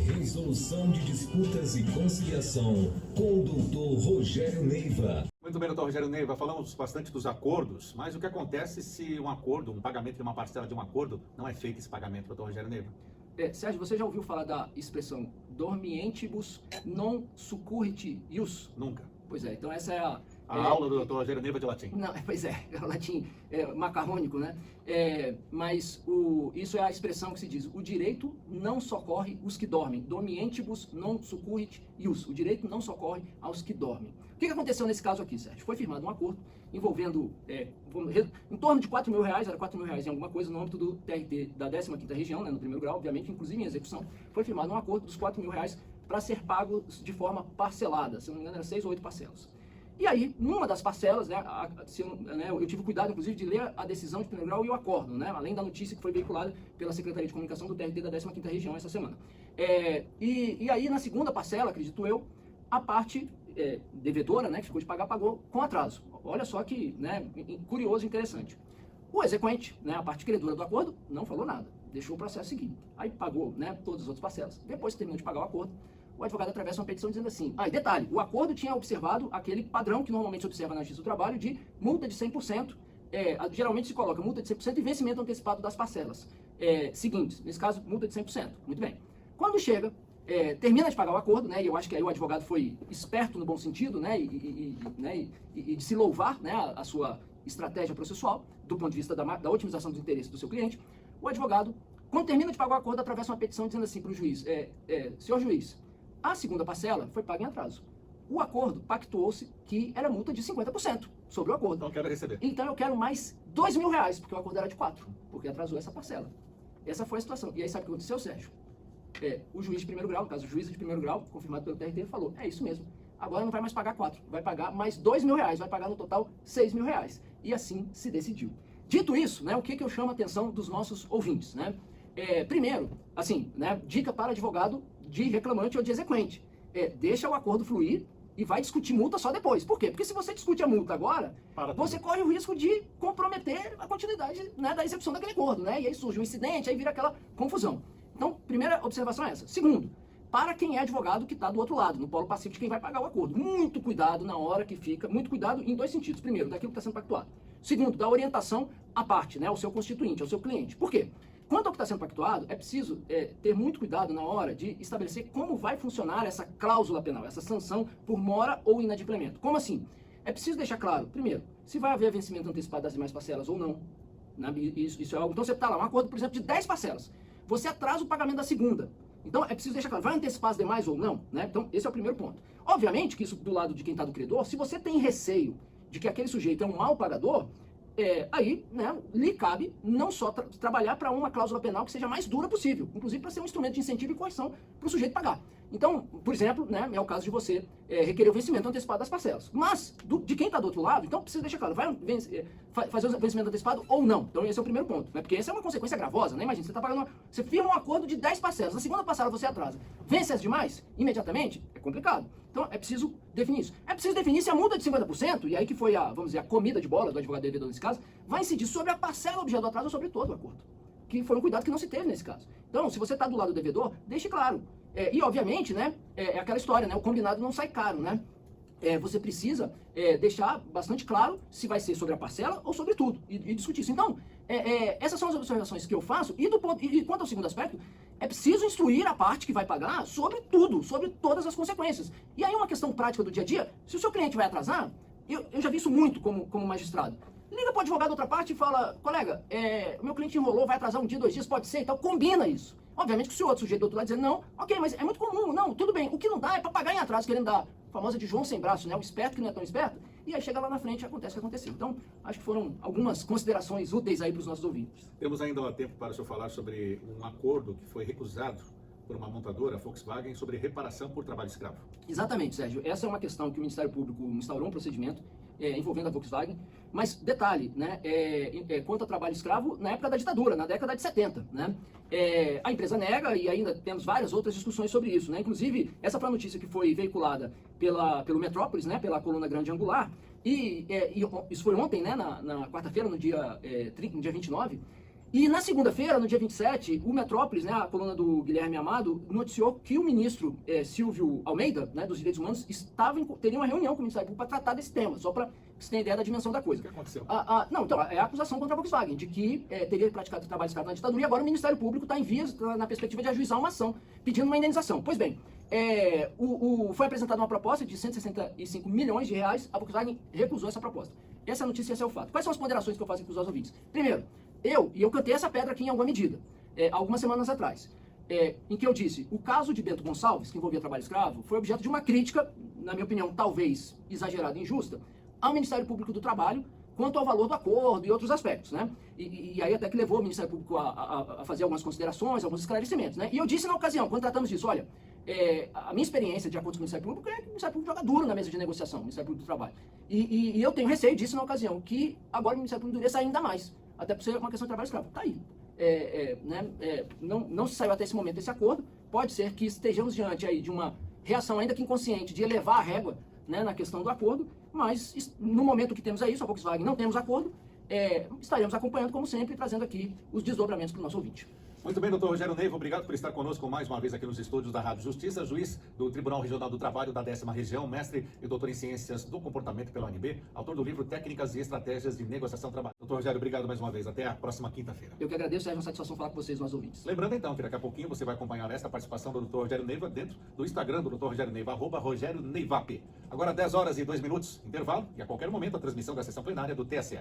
Resolução de disputas e conciliação com o doutor Rogério Neiva. Muito bem, doutor Rogério Neiva, falamos bastante dos acordos, mas o que acontece se um acordo, um pagamento de uma parcela de um acordo, não é feito esse pagamento, doutor Rogério Neiva? Sérgio, você já ouviu falar da expressão dormientibus non succurrit ius? Nunca. Pois é, então essa é a aula do doutor Rogério Neiva de latim. Não, pois é o latim macarrônico, né? Mas isso é a expressão que se diz: o direito não socorre os que dormem. Dormientibus non succurrit ius. O direito não socorre aos que dormem. O que aconteceu nesse caso aqui, Sérgio? Foi firmado um acordo envolvendo em torno de R$4.000, era R$4.000 em alguma coisa, no âmbito do TRT da 15ª região, né, no primeiro grau, obviamente, inclusive em execução. Foi firmado um acordo dos R$4.000 para ser pago de forma parcelada, se não me engano, eram 6 ou 8 parcelas. E aí, numa das parcelas, eu tive cuidado, inclusive, de ler a decisão de primeiro grau e o acordo, né, além da notícia que foi veiculada pela Secretaria de Comunicação do TRT da 15ª região essa semana. E aí, na segunda parcela, acredito eu, a parte devedora, né, que ficou de pagar, pagou com atraso. Olha só que, né, curioso e interessante. O exequente, né, a parte credora do acordo, não falou nada, deixou o processo seguir. Aí pagou, né, todas as outras parcelas. Depois que terminou de pagar o acordo, o advogado atravessa uma petição dizendo assim: e detalhe, o acordo tinha observado aquele padrão que normalmente se observa na Justiça do Trabalho de multa de 100%, geralmente se coloca multa de 100% e vencimento antecipado das parcelas seguintes, nesse caso, multa de 100%. Muito bem. Quando chega, termina de pagar o acordo, né, e eu acho que aí o advogado foi esperto no bom sentido, né, e de se louvar, né, a sua estratégia processual, do ponto de vista da otimização dos interesses do seu cliente. O advogado, quando termina de pagar o acordo, atravessa uma petição dizendo assim para o juiz: senhor juiz, a segunda parcela foi paga em atraso. O acordo pactuou-se que era multa de 50% sobre o acordo. Então eu quero receber. Então eu quero mais R$2.000, porque o acordo era de 4, porque atrasou essa parcela. Essa foi a situação. E aí sabe o que aconteceu, Sérgio? O juiz de primeiro grau, no caso o juiz de primeiro grau, confirmado pelo TRT, falou: é isso mesmo. Agora não vai mais pagar 4, vai pagar mais R$2.000, vai pagar no total R$6.000. E assim se decidiu. Dito isso, né, o que eu chamo a atenção dos nossos ouvintes, né? Primeiro, assim, né, dica para advogado de reclamante ou de exequente: deixa o acordo fluir e vai discutir multa só depois. Por quê? Porque se você discute a multa agora, você corre o risco de comprometer a continuidade, né, da execução daquele acordo, né? E aí surge um incidente, aí vira aquela confusão. Então, primeira observação é essa. Segundo, para quem é advogado que está do outro lado, no polo passivo de quem vai pagar o acordo, muito cuidado na hora que fica, muito cuidado em dois sentidos. Primeiro, daquilo que está sendo pactuado. Segundo, da orientação à parte, né, ao seu constituinte, ao seu cliente. Por quê? Quanto ao que está sendo pactuado, é preciso ter muito cuidado na hora de estabelecer como vai funcionar essa cláusula penal, essa sanção por mora ou inadimplemento. Como assim? É preciso deixar claro, primeiro, se vai haver vencimento antecipado das demais parcelas ou não. Né? Isso é algo. Então você está lá, um acordo, por exemplo, de 10 parcelas. Você atrasa o pagamento da segunda. Então é preciso deixar claro, vai antecipar as demais ou não? Né? Então esse é o primeiro ponto. Obviamente que isso do lado de quem está do credor, se você tem receio de que aquele sujeito é um mau pagador, aí, né, lhe cabe não só trabalhar para uma cláusula penal que seja mais dura possível, inclusive para ser um instrumento de incentivo e coerção para o sujeito pagar. Então, por exemplo, né, é o caso de você requerer o vencimento antecipado das parcelas. Mas, de quem está do outro lado, então precisa deixar claro, vai fazer o vencimento antecipado ou não. Então esse é o primeiro ponto, né, porque essa é uma consequência gravosa, né? Imagina, você está pagando você firma um acordo de 10 parcelas, na segunda parcela você atrasa, vence as demais imediatamente, é complicado. Então é preciso definir isso. É preciso definir se a multa de 50%, e aí que foi vamos dizer, a comida de bola do advogado devedor nesse caso, vai incidir sobre a parcela objeto do atraso ou sobre todo o acordo. Que foi um cuidado que não se teve nesse caso. Então, se você está do lado do devedor, deixe claro. E, obviamente, né, é aquela história, né, o combinado não sai caro, né? Você precisa deixar bastante claro se vai ser sobre a parcela ou sobre tudo, e discutir isso. Então, essas são as observações que eu faço, e quanto ao segundo aspecto, é preciso instruir a parte que vai pagar sobre tudo, sobre todas as consequências. E aí uma questão prática do dia a dia: se o seu cliente vai atrasar, eu já vi isso muito como magistrado, liga para o advogado da outra parte e fala: colega, o meu cliente enrolou, vai atrasar um dia, 2 dias, pode ser, então combina isso. Obviamente que se o outro sujeito do outro lado dizer não, ok, mas é muito comum, não, tudo bem, o que não dá é para pagar em atraso, querendo dar a famosa de João sem braço, né, o esperto que não é tão esperto, e aí chega lá na frente e acontece o que aconteceu. Então, acho que foram algumas considerações úteis aí para os nossos ouvintes. Temos ainda tempo para o senhor falar sobre um acordo que foi recusado por uma montadora, a Volkswagen, sobre reparação por trabalho escravo. Exatamente, Sérgio. Essa é uma questão que o Ministério Público instaurou um procedimento envolvendo a Volkswagen, mas detalhe, né, quanto ao trabalho escravo na época da ditadura, na década de 70, né, a empresa nega, e ainda temos várias outras discussões sobre isso, né, inclusive essa foi a notícia que foi veiculada pelo Metrópolis, né, pela coluna Grande Angular, e isso foi ontem, né, na quarta-feira, no dia 29, E na segunda-feira, no dia 27, o Metrópolis, né, a coluna do Guilherme Amado, noticiou que o ministro Silvio Almeida, né, dos Direitos Humanos, teria uma reunião com o Ministério Público para tratar desse tema, só para você ter ideia da dimensão da coisa. O que aconteceu? Não, então, é a acusação contra a Volkswagen, de que teria praticado trabalho escravo na ditadura, e agora o Ministério Público está em vias, na perspectiva de ajuizar uma ação, pedindo uma indenização. Pois bem, foi apresentada uma proposta de 165 milhões de reais, a Volkswagen recusou essa proposta. Essa notícia, esse é o fato. Quais são as ponderações que eu faço aqui para os ouvintes? Primeiro, eu cantei essa pedra aqui em alguma medida, algumas semanas atrás, em que eu disse, o caso de Bento Gonçalves, que envolvia trabalho escravo, foi objeto de uma crítica, na minha opinião, talvez exagerada e injusta, ao Ministério Público do Trabalho, quanto ao valor do acordo e outros aspectos, né? E aí até que levou o Ministério Público a fazer algumas considerações, alguns esclarecimentos, né? E eu disse na ocasião, quando tratamos disso, olha, a minha experiência de acordo com o Ministério Público é que o Ministério Público joga duro na mesa de negociação, o Ministério Público do Trabalho. E eu tenho receio disso na ocasião, que agora o Ministério Público endureça ainda mais, até por ser uma questão de trabalho escravo. Tá aí. Não se saiu até esse momento esse acordo, pode ser que estejamos diante aí de uma reação ainda que inconsciente de elevar a régua, né, na questão do acordo, mas no momento que temos aí, a Volkswagen não temos acordo, estaremos acompanhando, como sempre, trazendo aqui os desdobramentos para o nosso ouvinte. Muito bem, doutor Rogério Neiva, obrigado por estar conosco mais uma vez aqui nos estúdios da Rádio Justiça, juiz do Tribunal Regional do Trabalho da 10ª Região, mestre e doutor em Ciências do Comportamento pela UNB, autor do livro Técnicas e Estratégias de Negociação do Trabalho. Doutor Rogério, obrigado mais uma vez, até a próxima quinta-feira. Eu que agradeço, é uma satisfação falar com vocês, nossos ouvintes. Lembrando então que daqui a pouquinho você vai acompanhar esta participação do doutor Rogério Neiva dentro do Instagram do doutor Rogério Neiva, @RogérioNeivap. Agora 10 horas e 2 minutos, intervalo, e a qualquer momento a transmissão da sessão plenária do TSE.